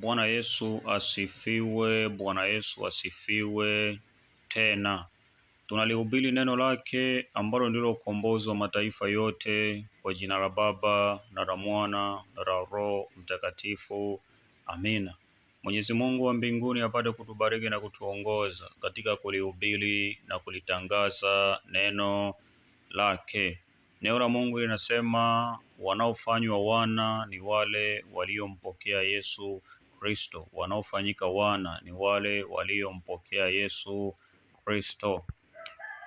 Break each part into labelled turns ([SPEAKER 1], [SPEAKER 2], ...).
[SPEAKER 1] Bwana Yesu asifiwe, Bwana Yesu asifiwe tena. Tunalihubiri neno lake ambalo ndilo ukombozi wa mataifa yote, kwa jina la Baba na la Mwana na la Roho Mtakatifu. Amina. Mwenyezi Mungu wa mbinguni apate kutubariki na kutuongoza katika kulihubiri na kulitangaza neno lake. Neno la Mungu linasema wanaofanywa wana ni wale waliompokea Yesu Kristo. Wanaofanyika wana ni wale waliompokea Yesu Kristo.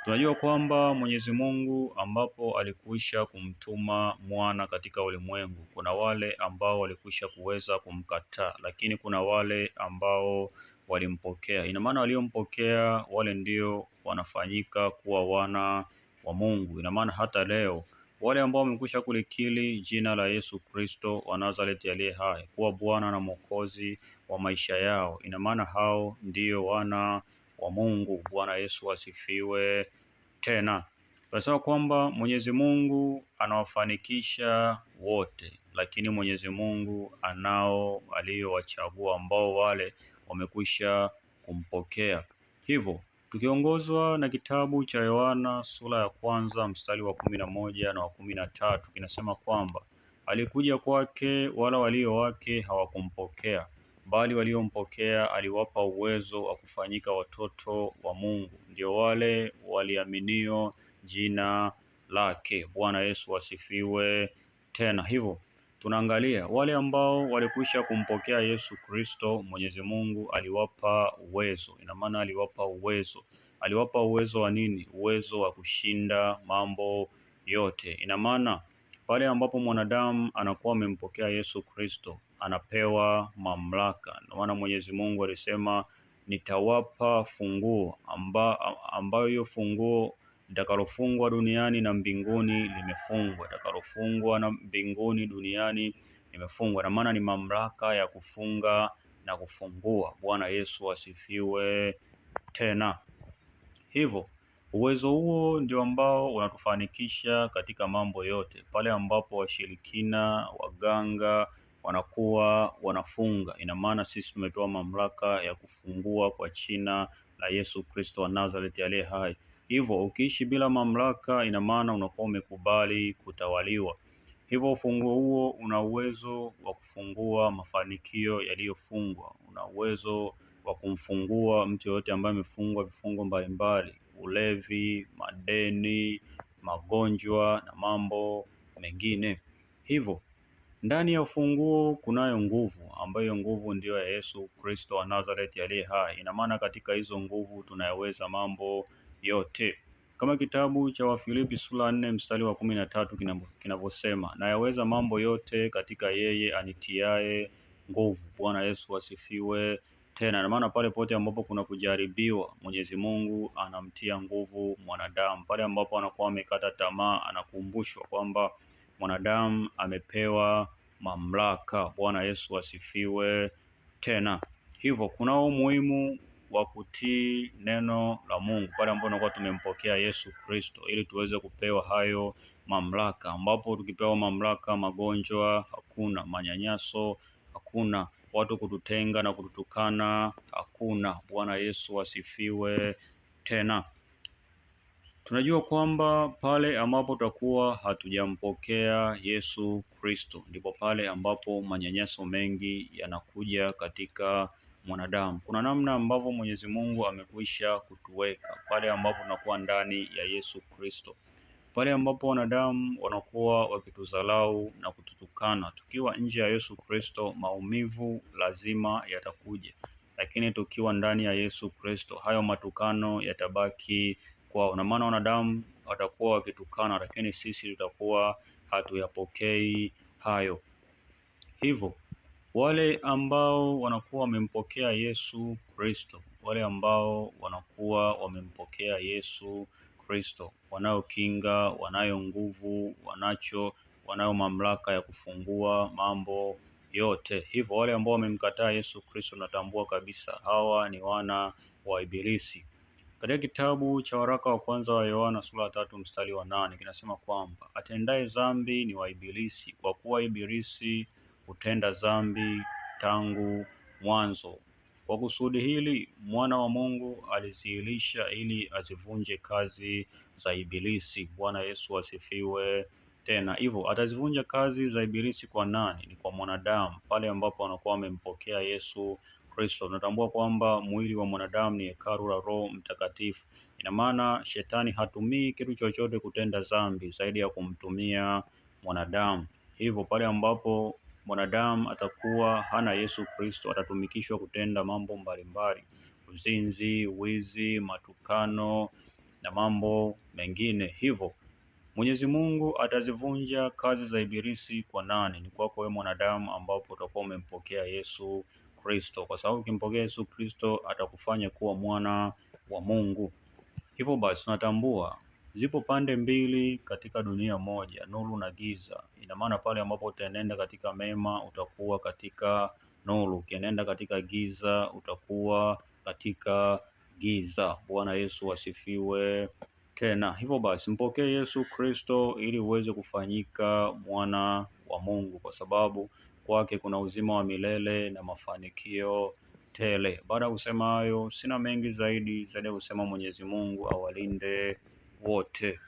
[SPEAKER 1] Tunajua kwamba Mwenyezi Mungu ambapo alikwisha kumtuma mwana katika ulimwengu, kuna wale ambao walikwisha kuweza kumkataa, lakini kuna wale ambao walimpokea. Ina maana waliompokea wale ndio wanafanyika kuwa wana wa Mungu. Ina maana hata leo wale ambao wamekwisha kulikiri jina la Yesu Kristo wa Nazareti aliye hai kuwa Bwana na Mwokozi wa maisha yao, ina maana hao ndio wana wa Mungu. Bwana Yesu asifiwe tena. Tunasema kwamba Mwenyezi Mungu anawafanikisha wote, lakini Mwenyezi Mungu anao aliyowachagua ambao wale wamekwisha kumpokea. Hivyo tukiongozwa na kitabu cha Yohana sura ya kwanza mstari wa 11 na wa 13, kinasema kwamba alikuja kwake wala walio wake hawakumpokea, bali waliompokea aliwapa uwezo wa kufanyika watoto wa Mungu, ndio wale waliaminio jina lake. Bwana Yesu asifiwe tena. Hivyo tunaangalia wale ambao walikwisha kumpokea Yesu Kristo, Mwenyezi Mungu aliwapa uwezo. Ina maana aliwapa uwezo wa nini? Uwezo wa kushinda mambo yote. Ina maana pale ambapo mwanadamu anakuwa amempokea Yesu Kristo, anapewa mamlaka. Ndio maana Mwenyezi Mungu alisema nitawapa funguo ambayo hiyo funguo litakalofungwa duniani na mbinguni limefungwa, litakalofungwa na mbinguni duniani limefungwa. Na maana ni mamlaka ya kufunga na kufungua. Bwana Yesu asifiwe tena. Hivyo uwezo huo ndio ambao unatufanikisha katika mambo yote. Pale ambapo washirikina, waganga wanakuwa wanafunga, ina maana sisi tumepewa mamlaka ya kufungua kwa jina la Yesu Kristo wa Nazareti aliye hai. Hivyo ukiishi bila mamlaka, ina maana unakuwa umekubali kutawaliwa. Hivyo ufunguo huo una uwezo wa kufungua mafanikio yaliyofungwa, una uwezo wa kumfungua mtu yoyote ambaye amefungwa vifungo mbalimbali, ulevi, madeni, magonjwa na mambo mengine. Hivyo ndani ya ufunguo kunayo nguvu, ambayo nguvu ndiyo ya Yesu Kristo wa Nazareti aliye hai. Ina maana katika hizo nguvu tunayaweza mambo yote, kama kitabu cha Wafilipi sura 4 mstari wa 13 kinavyosema, nayaweza mambo yote katika yeye anitiae nguvu. Bwana Yesu asifiwe tena. Na maana pale pote ambapo kuna kujaribiwa, Mwenyezi Mungu anamtia nguvu mwanadamu. Pale ambapo anakuwa amekata tamaa, anakumbushwa kwamba mwanadamu amepewa mamlaka. Bwana Yesu asifiwe tena. Hivyo kunao umuhimu wa kutii neno la Mungu pale ambapo tunakuwa tumempokea Yesu Kristo, ili tuweze kupewa hayo mamlaka, ambapo tukipewa mamlaka, magonjwa hakuna, manyanyaso hakuna, watu kututenga na kututukana hakuna. Bwana Yesu asifiwe tena. Tunajua kwamba pale ambapo tutakuwa hatujampokea Yesu Kristo, ndipo pale ambapo manyanyaso mengi yanakuja katika mwanadamu. Kuna namna ambavyo Mwenyezi Mungu amekwisha kutuweka pale ambapo tunakuwa ndani ya Yesu Kristo. Pale ambapo wanadamu wanakuwa wakituzalau na kututukana, tukiwa nje ya Yesu Kristo, maumivu lazima yatakuja. Lakini tukiwa ndani ya Yesu Kristo, hayo matukano yatabaki kwao. Na maana wanadamu watakuwa wakitukana, lakini sisi tutakuwa hatuyapokei hayo. Hivyo wale ambao wanakuwa wamempokea Yesu Kristo, wale ambao wanakuwa wamempokea Yesu Kristo, wanayo kinga, wanayo nguvu, wanayo mamlaka ya kufungua mambo yote. Hivyo wale ambao wamemkataa Yesu Kristo, natambua kabisa hawa ni wana wa Ibilisi. Katika kitabu cha waraka wa kwanza wa Yohana sura 3 mstari wa 8 kinasema kwamba atendaye dhambi ni wa Ibilisi, kwa kuwa Ibilisi hutenda dhambi tangu mwanzo. Kwa kusudi hili mwana wa Mungu alizihirisha ili azivunje kazi za Ibilisi. Bwana Yesu asifiwe. Tena hivyo atazivunja kazi za Ibilisi kwa nani? Ni kwa mwanadamu, pale ambapo anakuwa amempokea Yesu Kristo. Tunatambua kwamba mwili wa mwanadamu ni hekalu la Roho Mtakatifu. Ina maana shetani hatumii kitu chochote kutenda dhambi zaidi ya kumtumia mwanadamu. Hivyo pale ambapo mwanadamu atakuwa hana Yesu Kristo, atatumikishwa kutenda mambo mbalimbali: uzinzi, wizi, matukano na mambo mengine. Hivyo Mwenyezi Mungu atazivunja kazi za Ibilisi kwa nani? Ni kwako wewe mwanadamu, ambapo utakuwa umempokea Yesu Kristo, kwa sababu ukimpokea Yesu Kristo atakufanya kuwa mwana wa Mungu. Hivyo basi tunatambua zipo pande mbili katika dunia moja, nuru na giza. Ina maana pale ambapo utaenenda katika mema utakuwa katika nuru, ukienenda katika giza utakuwa katika giza. Bwana Yesu asifiwe. Tena hivyo basi mpokee Yesu Kristo ili uweze kufanyika mwana wa Mungu, kwa sababu kwake kuna uzima wa milele na mafanikio tele. Baada ya kusema hayo, sina mengi zaidi ya kusema Mwenyezi Mungu awalinde wote.